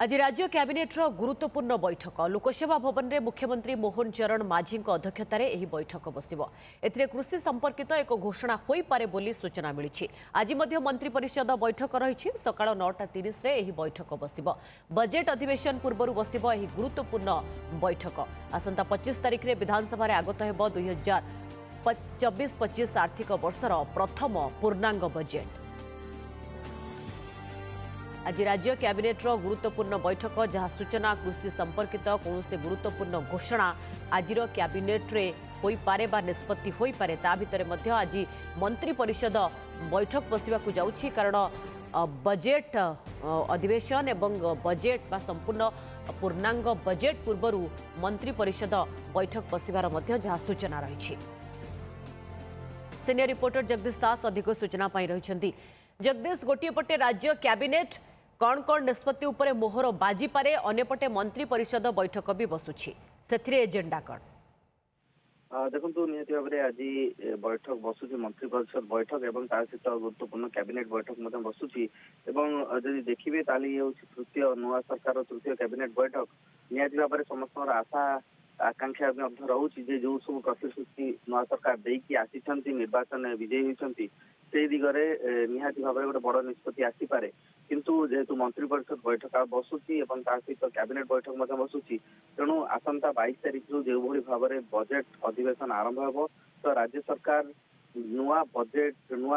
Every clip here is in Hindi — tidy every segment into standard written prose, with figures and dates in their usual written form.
आज राज्य कैबिनेटर गुरुत्वपूर्ण बैठक लोकसेवा भवन में मुख्यमंत्री मोहन चरण माझी अध्यक्षतार बैठक बस कृषि संपर्कित एक घोषणा हो पारे बोली सूचना मिली। आज मंत्रिपरिषद बैठक रही सका 9:30 बैठक बस बजेट अधिवेशन पूर्व बस गुरुत्वपूर्ण बैठक आसंता 25 तारिख में विधानसभा आगत हो 2024-25 आर्थिक वर्षर प्रथम पूर्णांग बजेट। आज राज्य कैबिनेटर गुरुत्वपूर्ण बैठक जहां सूचना कृषि संपर्कित कौन से गुरुत्वपूर्ण घोषणा आज कैबिनेट रे होई पारे बा निष्पत्ति होई पारे ता भितर मध्य आज मंत्रिपरिषद बैठक बसिबा को जाउछि कारण बजेट अधिवेशन एवं बजेट बा संपूर्ण पूर्णांग बजेट पूर्व मंत्रिपरिषद बैठक बसिबार मध्य जहां सूचना रही। सीनियर रिपोर्टर जगदीश दास अधिक सूचना पाई रहिछंती। जगदीश गोटे पटे राज्य कैबिनेट कौन कौन निष्पत्ति उपरे मोहर बाजी पारे अन्यपटे मंत्री परिषद बैठक भी बसुछि से एजेंडा कौन देखो निहती भाव में आज बैठक बसुची मंत्री परिषद बैठक एवं सहित गुरुत्वपूर्ण कैबिनेट बैठक बसुची जदि देखिए ये तृतीय नुआ सरकार तृतीय कैबिनेट बैठक निहती भाव में समस्त आशा आकांक्षा रोचे जो सब प्रतिश्रुति नुआ सरकार देकी आसी निर्वाचन विजयी होती से दिगरे निहाती भाव में गोटे बड़ निष्पत्ति आसीपे किंतु जेहेतु मंत्री परिषद बैठक बसुची सहित कैबिनेट बैठक बसुची तेणु आसंता 22 तारिख जो भाव में बजेट अधिवेशन आरंभ हो तो राज्य सरकार नुआ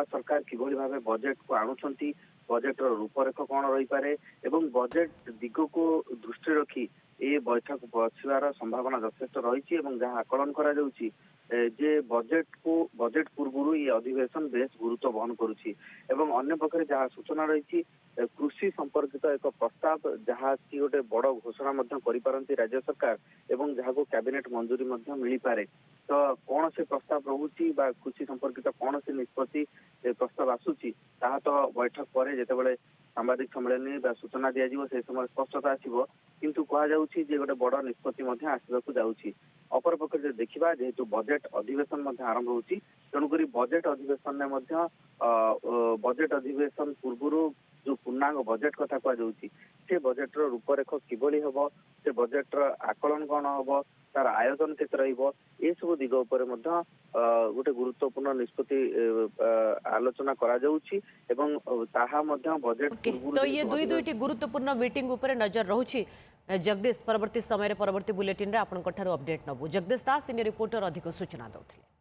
सरकार किभली भाव बजेट को आणुंट बजेटर रूपरेख कौन रही पारे एवं बजेट दिग को दृष्टि रखी ये बैठक बसवार संभावना यथेष्ट रही जहाँ आकलन करा जाउची जे बजेट पूर्व ये अधिवेशन बेस गुरुत्व बहन करुच्ची अन्य पक्षे जहाँ सूचना रही कृषि संपर्कित एक प्रस्ताव जहाँ की गोटे बड़ घोषणा करिपारंती राज्य सरकार एवं जहाँ को कैबिनेट मंजूरी मिल पारे तो कौन से प्रस्ताव रोचे कृषि संपर्कित कौन से निष्पत्ति प्रस्ताव आसूची ताहा तो बैठक पर जितेबाला सांबादिक सम्मेलन सूचना दिज्व से समय स्पष्टता आसो किंतु कहुच्छी गोटे बड़ निष्पत्ति आसवाक जाऊँगी। अपर पक्ष देखा जेहेतु बजेट अधिवेशन आरंभ होती तेणुक बजेट अधिवेशन बजेट अधिवेशन पूर्व जो पूर्णांग बजेट कथा कहुच्छी से बजेटर रूपरेख किभली हम से बजेटर आकलन कौन हम तार आयोजन केते रहिबो ए सब दिग उपर गोटे गुरुत्वपूर्ण निष्पत्ति आलोचना करा जाउछि एवं ताहा मध्य बजेट तो ये दुईटी गुरुत्वपूर्ण मीटिंग उपर नजर रहुछि। जगदीश परवर्ती समय परवर्ती बुलेटिन रे आपन कठारो अपडेट नबु। जगदीश दास सीनियर रिपोर्टर अधिक सूचना दउथिले।